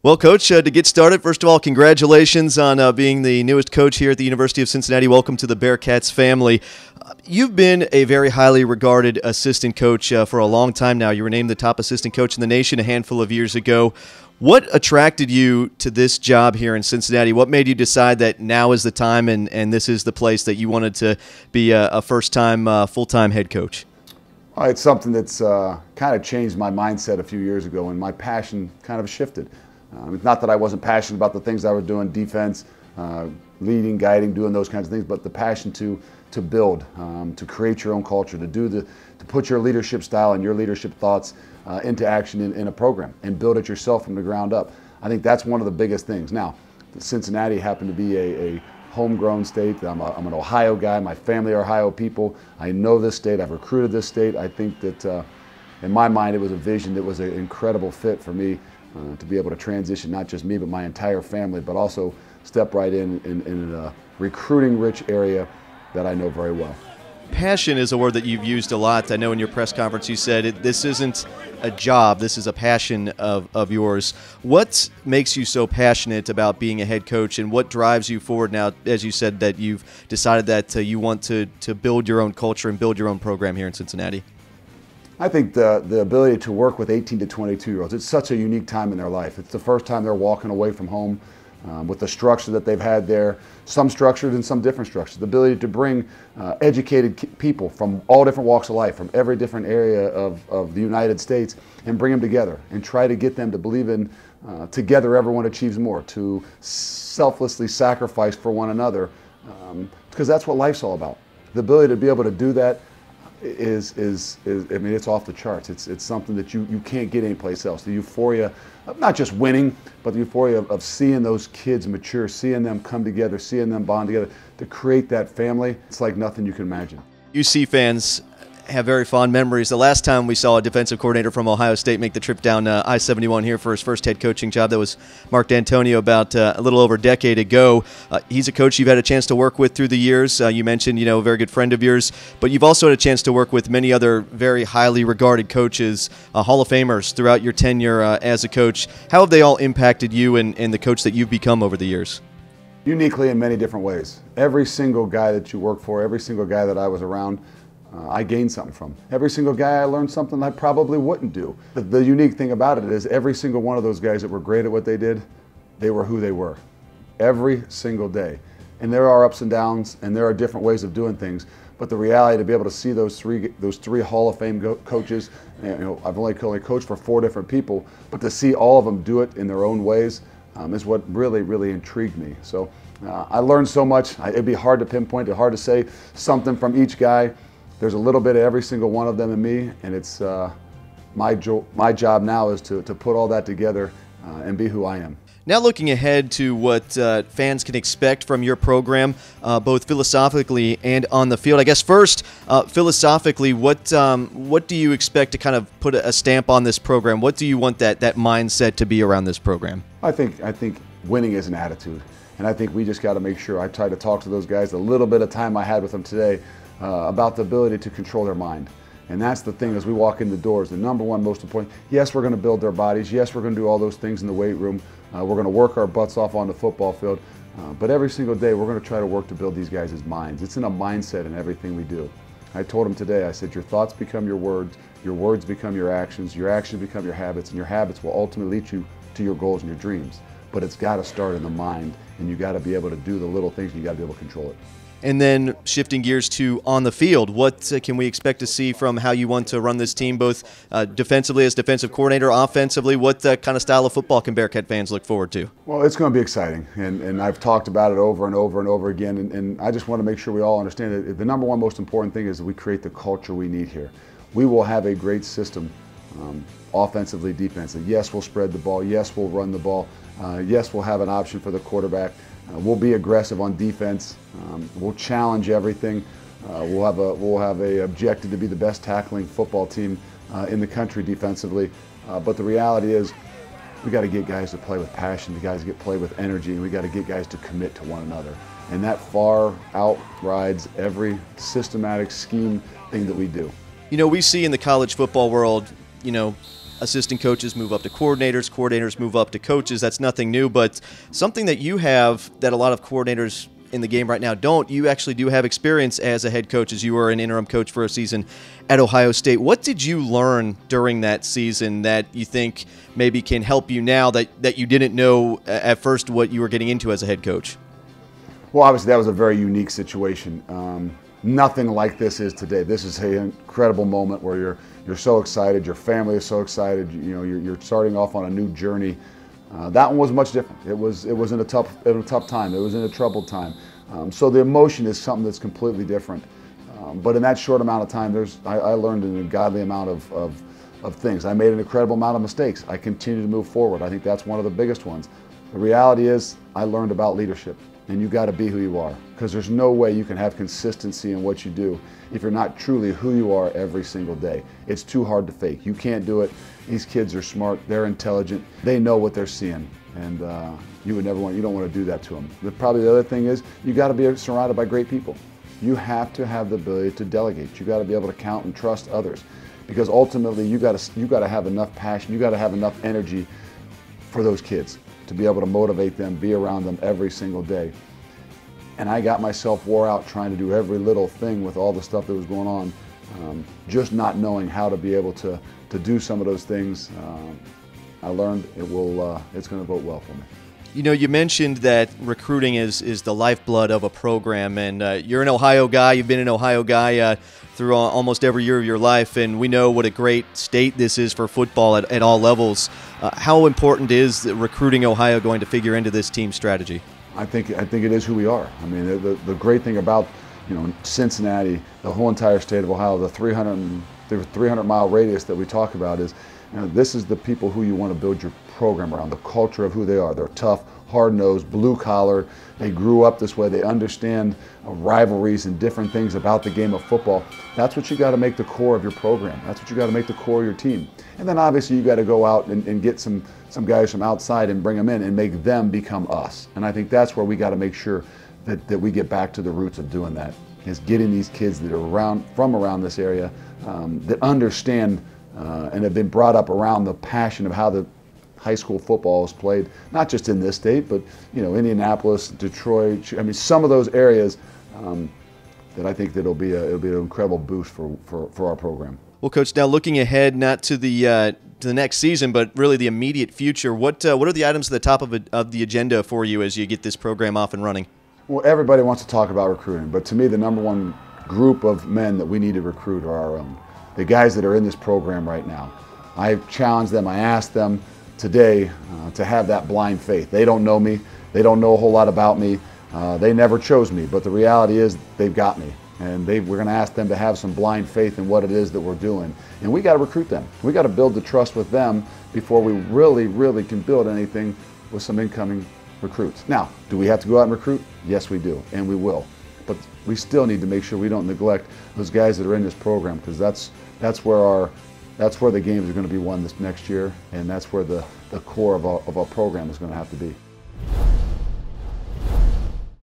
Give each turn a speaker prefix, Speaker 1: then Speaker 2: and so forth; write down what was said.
Speaker 1: Well, Coach, to get started, first of all, congratulations on being the newest coach here at the University of Cincinnati. Welcome to the Bearcats family. You've been a very highly regarded assistant coach for a long time now. You were named the top assistant coach in the nation a handful of years ago. What attracted you to this job here in Cincinnati? What made you decide that now is the time and this is the place that you wanted to be a first-time, full-time head coach?
Speaker 2: It's something that's kind of changed my mindset a few years ago, and my passion kind of shifted. It's not that I wasn't passionate about the things I was doing, defense, leading, guiding, doing those kinds of things, but the passion to build, to create your own culture, to put your leadership style and your leadership thoughts into action in a program and build it yourself from the ground up. I think that's one of the biggest things. Now, Cincinnati happened to be a homegrown state. I'm an Ohio guy. My family are Ohio people. I know this state. I've recruited this state. I think that in my mind it was a vision that was an incredible fit for me to be able to transition not just me but my entire family, but also step right in a recruiting-rich area that I know very well.
Speaker 1: Passion is a word that you've used a lot. I know in your press conference you said this isn't a job, this is a passion of yours. What makes you so passionate about being a head coach, and what drives you forward now, as you said, that you've decided that you want to build your own culture and build your own program here in Cincinnati?
Speaker 2: I think the ability to work with 18 to 22-year-olds, it's such a unique time in their life. It's the first time they're walking away from home with the structure that they've had there, some structured and some different structures. The ability to bring educated people from all different walks of life, from every different area of the United States, and bring them together and try to get them to believe in together everyone achieves more, to selflessly sacrifice for one another, because that's what life's all about. The ability to be able to do that is I mean, it's off the charts. It's something that you can't get anyplace else. The euphoria of not just winning, but the euphoria of seeing those kids mature, seeing them come together, seeing them bond together to create that family. It's like nothing you can imagine.
Speaker 1: UC fans have very fond memories. The last time we saw a defensive coordinator from Ohio State make the trip down I-71 here for his first head coaching job, that was Mark D'Antonio about a little over a decade ago. He's a coach you've had a chance to work with through the years. You mentioned, a very good friend of yours, but you've also had a chance to work with many other very highly regarded coaches, Hall of Famers throughout your tenure as a coach. How have they all impacted you and the coach that you've become over the years?
Speaker 2: Uniquely in many different ways. Every single guy that you work for, every single guy that I was around, I gained something from. Every single guy I learned something I probably wouldn't do. The unique thing about it is every single one of those guys that were great at what they did, they were who they were. Every single day. And there are ups and downs, and there are different ways of doing things, but the reality to be able to see those three Hall of Fame coaches, I've only coached for 4 different people, but to see all of them do it in their own ways is what really, really intrigued me. So I learned so much. It'd be hard to pinpoint, it's hard to say something from each guy. There's a little bit of every single one of them in me, and it's my job now is to put all that together and be who I am.
Speaker 1: Now looking ahead to what fans can expect from your program, both philosophically and on the field. I guess first, philosophically, what do you expect to kind of put a stamp on this program? What do you want that mindset to be around this program?
Speaker 2: I think winning is an attitude, and I think we just got to make sure. I tried to talk to those guys a little bit of time I had with them today about the ability to control their mind. And that's the thing as we walk in the doors. The number one most important, yes, we're going to build their bodies. Yes, we're going to do all those things in the weight room. We're going to work our butts off on the football field. But every single day, we're going to try to work to build these guys' minds. It's in a mindset in everything we do. I told them today, I said, your thoughts become your words become your actions become your habits, and your habits will ultimately lead you to your goals and your dreams. But it's got to start in the mind, and you got to be able to do the little things, and you got to be able to control it.
Speaker 1: And then shifting gears to on the field, what can we expect to see from how you want to run this team, both defensively as defensive coordinator, offensively? What kind of style of football can Bearcat fans look forward to?
Speaker 2: Well, it's going to be exciting, and I've talked about it over and over and over again, and I just want to make sure we all understand that the number one most important thing is that we create the culture we need here. We will have a great system, offensively, defensively. Yes, we'll spread the ball. Yes, we'll run the ball. Yes, we'll have an option for the quarterback. We'll be aggressive on defense. We'll challenge everything. We'll have a objective to be the best tackling football team in the country defensively. But the reality is, we got to get guys to play with passion. We got to play with energy, and we got to get guys to commit to one another. And that far outrides every systematic scheme thing that we do.
Speaker 1: We see in the college football world, assistant coaches move up to coordinators, coordinators move up to coaches. That's nothing new, but something that you have that a lot of coordinators in the game right now don't. You actually do have experience as a head coach, as you were an interim coach for a season at Ohio State. What did you learn during that season that you think maybe can help you now that you didn't know at first what you were getting into as a head coach?
Speaker 2: Well, obviously that was a very unique situation. Nothing like this is today. This is an incredible moment where you're so excited, your family is so excited, you know, you're starting off on a new journey. That one was much different. It was in a tough time. It was in a troubled time. So the emotion is something that's completely different. But in that short amount of time, I learned an ungodly amount of things. I made an incredible amount of mistakes. I continue to move forward. I think that's one of the biggest ones. The reality is I learned about leadership, and you got to be who you are, because there's no way you can have consistency in what you do if you're not truly who you are every single day. It's too hard to fake. You can't do it. These kids are smart, they're intelligent, they know what they're seeing, and you don't want to do that to them. Probably the other thing is you got to be surrounded by great people. You have to have the ability to delegate. You got to be able to count and trust others, because ultimately you got to have enough passion, you got to have enough energy for those kids to be able to motivate them, be around them every single day. And I got myself wore out trying to do every little thing with all the stuff that was going on, just not knowing how to be able to do some of those things. I learned it's going to vote well for me.
Speaker 1: You know, you mentioned that recruiting is the lifeblood of a program, and you're an Ohio guy. You've been an Ohio guy through almost every year of your life, and we know what a great state this is for football at all levels. How important is recruiting Ohio going to figure into this team strategy?
Speaker 2: I think it is who we are. I mean, the great thing about, you know, Cincinnati, the whole entire state of Ohio, the 300-mile radius that we talk about is, you know, this is the people who you want to build your program around, the culture of who they are. They're tough, hard-nosed, blue-collar. They grew up this way. They understand rivalries and different things about the game of football. That's what you got to make the core of your program. That's what you got to make the core of your team. And then obviously you got to go out and get some guys from outside and bring them in and make them become us. And I think that's where we got to make sure that we get back to the roots of doing that, is getting these kids that are from around this area that understand and have been brought up around the passion of how the high school football is played, not just in this state, but, you know, Indianapolis, Detroit. I mean, some of those areas that I think that it'll be an incredible boost for our program.
Speaker 1: Well, Coach, now looking ahead, not to the next season, but really the immediate future, what are the items at the top of the agenda for you as you get this program off and running?
Speaker 2: Well, everybody wants to talk about recruiting, but to me, the number one group of men that we need to recruit are our own, the guys that are in this program right now. I've challenged them. I asked them today to have that blind faith. They don't know me. They don't know a whole lot about me. They never chose me, but the reality is they've got me. And we're going to ask them to have some blind faith in what it is that we're doing. And we got to recruit them. We got to build the trust with them before we really, really can build anything with some incoming recruits. Now, do we have to go out and recruit? Yes, we do, and we will. But we still need to make sure we don't neglect those guys that are in this program, because that's where the games are going to be won this next year, and that's where the core of our program is going to have to be.